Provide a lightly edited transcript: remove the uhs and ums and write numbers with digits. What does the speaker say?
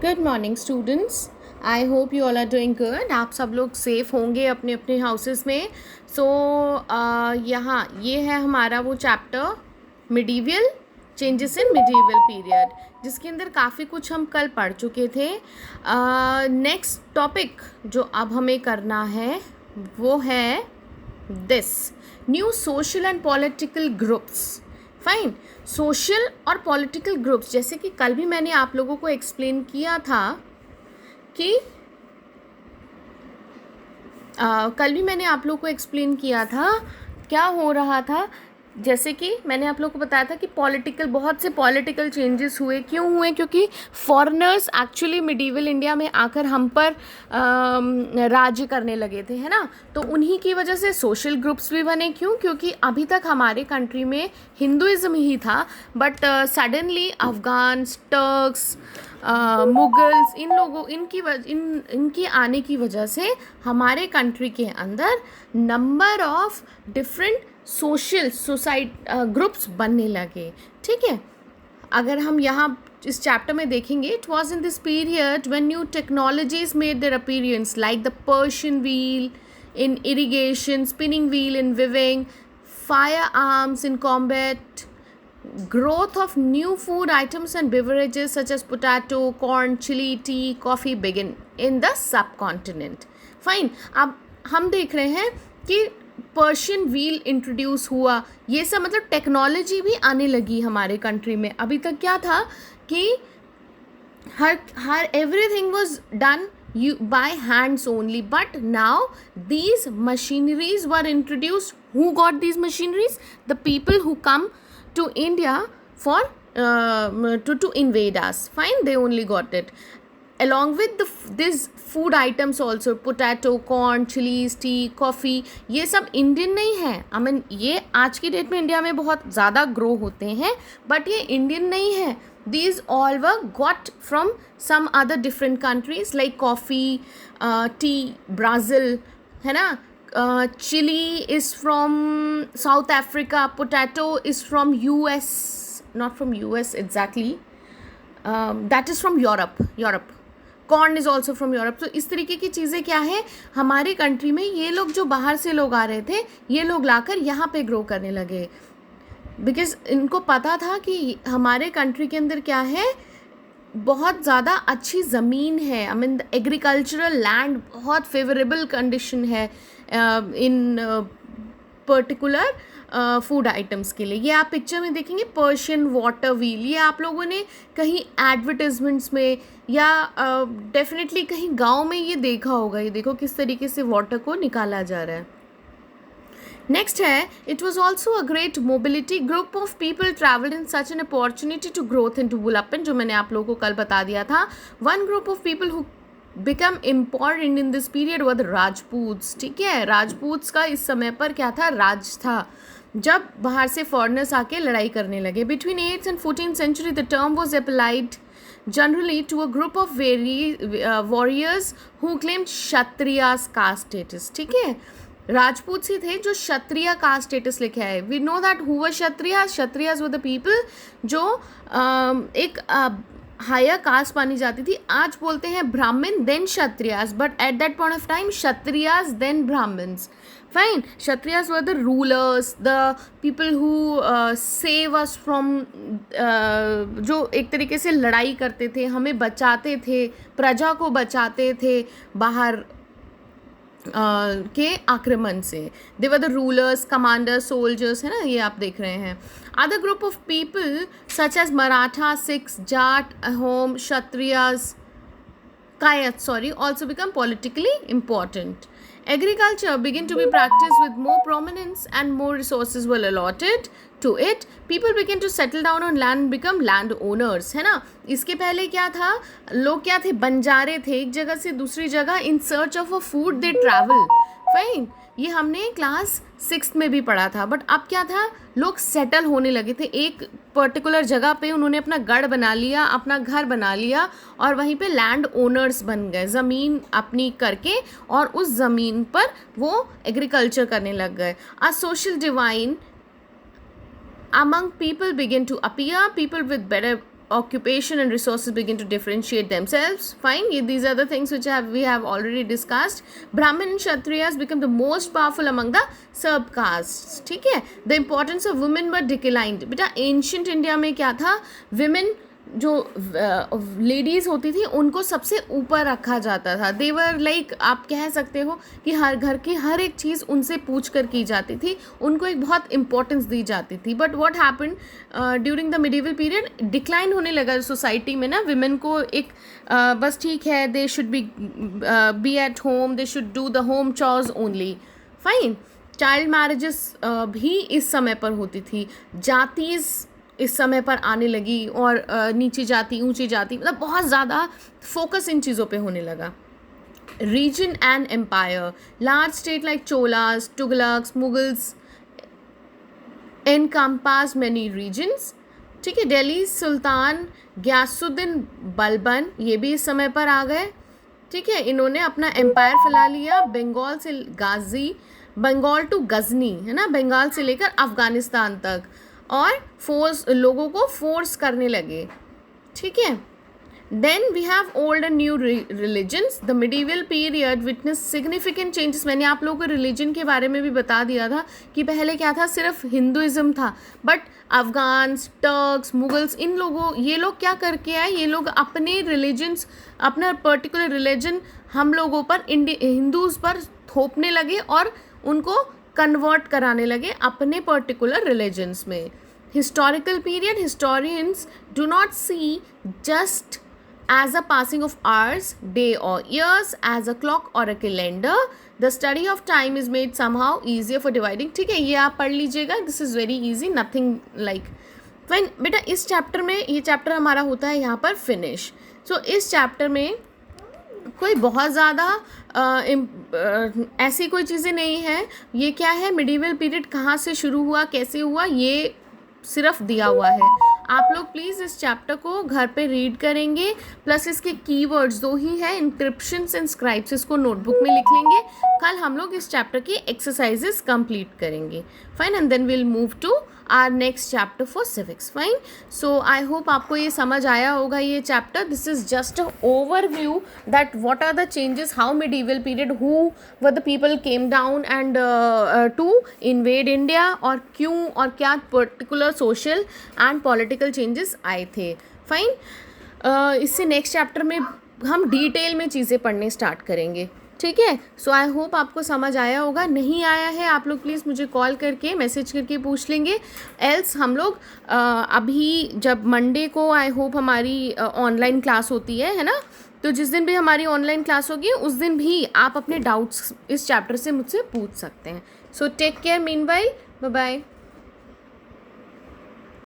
Good morning students. I hope you all are doing good. आप सब लोग safe होंगे अपने अपने हाउसेस में। सो यहाँ ये है हमारा वो chapter medieval changes in medieval period, जिसके अंदर काफ़ी कुछ हम कल पढ़ चुके थे। नेक्स्ट टॉपिक जो अब हमें करना है वो है this new social and political groups. Fine, social और पॉलिटिकल ग्रुप्स, जैसे कि कल भी मैंने आप लोगों को एक्सप्लेन किया था कि क्या हो रहा था। जैसे कि मैंने आप लोगों को बताया था कि बहुत से पॉलिटिकल चेंजेस हुए। क्यों हुए? क्योंकि फॉरेनर्स एक्चुअली मिडीवल इंडिया में आकर हम पर राज्य करने लगे थे, है ना। तो उन्हीं की वजह से सोशल ग्रुप्स भी बने। क्यों? क्योंकि अभी तक हमारे कंट्री में हिंदुइज्म ही था, but suddenly Afghans, Turks, Mughals, इनकी आने की वजह से हमारे कंट्री के अंदर number of different social groups बनने लगे। ठीक है, अगर हम यहाँ इस चैप्टर में देखेंगे, it was in this period when new technologies made their appearance like the Persian wheel in irrigation, spinning wheel in weaving, fire arms in combat, growth of new food items and beverages such as potato, corn, chili, tea, coffee begin in the subcontinent. Fine, अब हम देख रहे हैं कि Persian wheel introduce हुआ। ये सब मतलब टेक्नोलॉजी भी आने लगी हमारे कंट्री में। अभी तक क्या था कि her everything was done by hands only, but now these machineries were introduced. Who got these machineries? The people who come to India for to invade us. Fine, they only got it along with these food items also, potato, corn, chilies, tea, coffee. ये सब Indian नहीं है। I mean, ये आज की date में India में बहुत ज़्यादा ग्रो होते हैं, बट ये इंडियन नहीं है। These all were got from some other different countries like coffee, tea, Brazil, है ना। Chili is from South Africa. Potato is from US, not from US exactly. That is from Europe. Corn is also from Europe. तो इस तरीके की चीज़ें क्या है हमारे कंट्री में, ये लोग जो बाहर से लोग आ रहे थे, ये लोग लाकर यहाँ पे ग्रो करने लगे। बिकॉज इनको पता था कि हमारे कंट्री के अंदर क्या है, बहुत ज़्यादा अच्छी ज़मीन है। आई मीन एग्रीकल्चरल लैंड, बहुत फेवरेबल कंडीशन है इन पर्टिकुलर फूड आइटम्स के लिए। ये आप पिक्चर में देखेंगे पर्शियन वाटर व्हील, ये आप लोगों ने कहीं एडवर्टाइजमेंट्स में या डेफिनेटली कहीं गांव में ये देखा होगा। ये देखो किस तरीके से वाटर को निकाला जा रहा है। नेक्स्ट है, it was also a great mobility, group of people travelled in such an opportunity to growth in development, जो मैंने आप लोगों को कल बता दिया था। One group of people who become important in this period were the Rajputs. ठीक है, राजपूत्स का इस समय पर क्या था, राज था, जब बाहर से फॉरेनर्स आके लड़ाई करने लगे। Between 8th and 14th century the term was applied generally to a group of warriors who claimed Kshatriyas caste status. ठीक है, राजपूत ही थे जो क्षत्रिय कास्ट स्टेटस लेके आए। We know that who were Kshatriyas were the people जो एक हायर कास्ट मानी जाती थी। आज बोलते हैं Brahmin then Kshatriyas, but at that point of time Kshatriyas then Brahmins. Fine, Kshatriyas were the rulers, the people who save us from, जो एक तरीके से लड़ाई करते थे, हमें बचाते थे, प्रजा को बचाते थे बाहर के आक्रमण से। They were the rulers, commanders, soldiers, है ना, ये आप देख रहे हैं। Other group of people such as Maratha, Sikhs, Jat, Ahom, Kshatriyas, कायत also become politically important. Agriculture began to be practiced with more prominence and more resources were allotted to it. People began to settle down on land and become land owners, है ना। इसके पहले क्या था, लोग क्या थे, बंजारे थे, एक जगह से दूसरी जगह in search of a food they travel. Fine, ये हमने क्लास 6th में भी पढ़ा था। बट अब क्या था, लोग सेटल होने लगे थे एक पर्टिकुलर जगह पे, उन्होंने अपना गढ़ बना लिया, अपना घर बना लिया और वहीं पे लैंड ओनर्स बन गए, ज़मीन अपनी करके, और उस ज़मीन पर वो एग्रीकल्चर करने लग गए। A social divine among people begin to appear, people with better occupation and resources begin to differentiate themselves. Fine, these are the things which we have already discussed. Brahmin and Kshatriyas become the most powerful among the subcastes. ठीक है. The importance of women were declined. बेटा ancient India में क्या था, women जो ladies होती थी उनको सबसे ऊपर रखा जाता था. देवर लाइक आप कह सकते हो कि हर घर की हर एक चीज़ उनसे पूछ कर की जाती थी, उनको एक बहुत इंपॉर्टेंस दी जाती थी. But what happened during the medieval period, decline होने लगा सोसाइटी में ना. विमेन को एक बस ठीक है, they should be at home, they should do the home chores only. Fine. Child marriages भी इस समय पर होती थी. जातीज़ इस समय पर आने लगी और नीची जाति ऊंची जाति, मतलब बहुत ज़्यादा फोकस इन चीज़ों पे होने लगा. Region and empire, large state like Cholas, Tughlaqs, Mughals encompass many regions. ठीक है. दिल्ली सुल्तान गयासुद्दीन बलबन ये भी इस समय पर आ गए. ठीक है. इन्होंने अपना एम्पायर फैला लिया. बंगाल टू गजनी है ना, बंगाल से लेकर अफगानिस्तान तक, और लोगों को फोर्स करने लगे. ठीक है. Then we have old and new religions. The medieval period witness significant changes. मैंने आप लोगों को रिलीजन के बारे में भी बता दिया था कि पहले क्या था, सिर्फ हिंदुइज्म था. बट अफगान्स, टर्क्स, मुगल्स, ये लोग क्या करके आए, ये लोग अपने रिलीजन्स, अपना पर्टिकुलर रिलीजन हम लोगों पर, हिंदूज़ पर थोपने लगे और उनको कन्वर्ट कराने लगे अपने पर्टिकुलर रिलीजन्स में. Historical period, historians do not see just as a passing of hours, day or years, as a clock or a calendar. The study of time is made somehow easier for dividing. ठीक है, ये आप पढ़ लीजिएगा. This is very easy, nothing like. When बेटा इस chapter में, ये चैप्टर हमारा होता है यहाँ पर फिनिश. सो इस चैप्टर में कोई बहुत ज़्यादा ऐसी कोई चीज़ें नहीं है. ये क्या है, मिडिवल पीरियड कहाँ से शुरू हुआ, कैसे हुआ, ये सिर्फ दिया हुआ है. आप लोग प्लीज़ इस चैप्टर को घर पे रीड करेंगे, प्लस इसके कीवर्ड्स 2 ही है, इंक्रिप्शंस एंड स्क्राइब्स, इसको नोटबुक में लिख लेंगे. कल हम लोग इस चैप्टर की एक्सरसाइजेस कंप्लीट करेंगे. Fine. And then will move to our next chapter for civics. Fine. So I hope आपको ये समझ आया होगा ये chapter. This is just a overview that what are the changes, how medieval period, who were the people came down and to invade India, और क्यों और क्या particular social and political changes आए थे. फाइन. इससे नेक्स्ट चैप्टर में हम detail में चीज़ें पढ़ने स्टार्ट करेंगे. ठीक है. सो आई होप आपको समझ आया होगा. नहीं आया है आप लोग प्लीज़ मुझे कॉल करके मैसेज करके पूछ लेंगे. एल्स हम लोग अभी जब मंडे को आई होप हमारी ऑनलाइन क्लास होती है ना, तो जिस दिन भी हमारी ऑनलाइन क्लास होगी उस दिन भी आप अपने डाउट्स इस चैप्टर से मुझसे पूछ सकते हैं. So take care. Meanwhile, bye bye.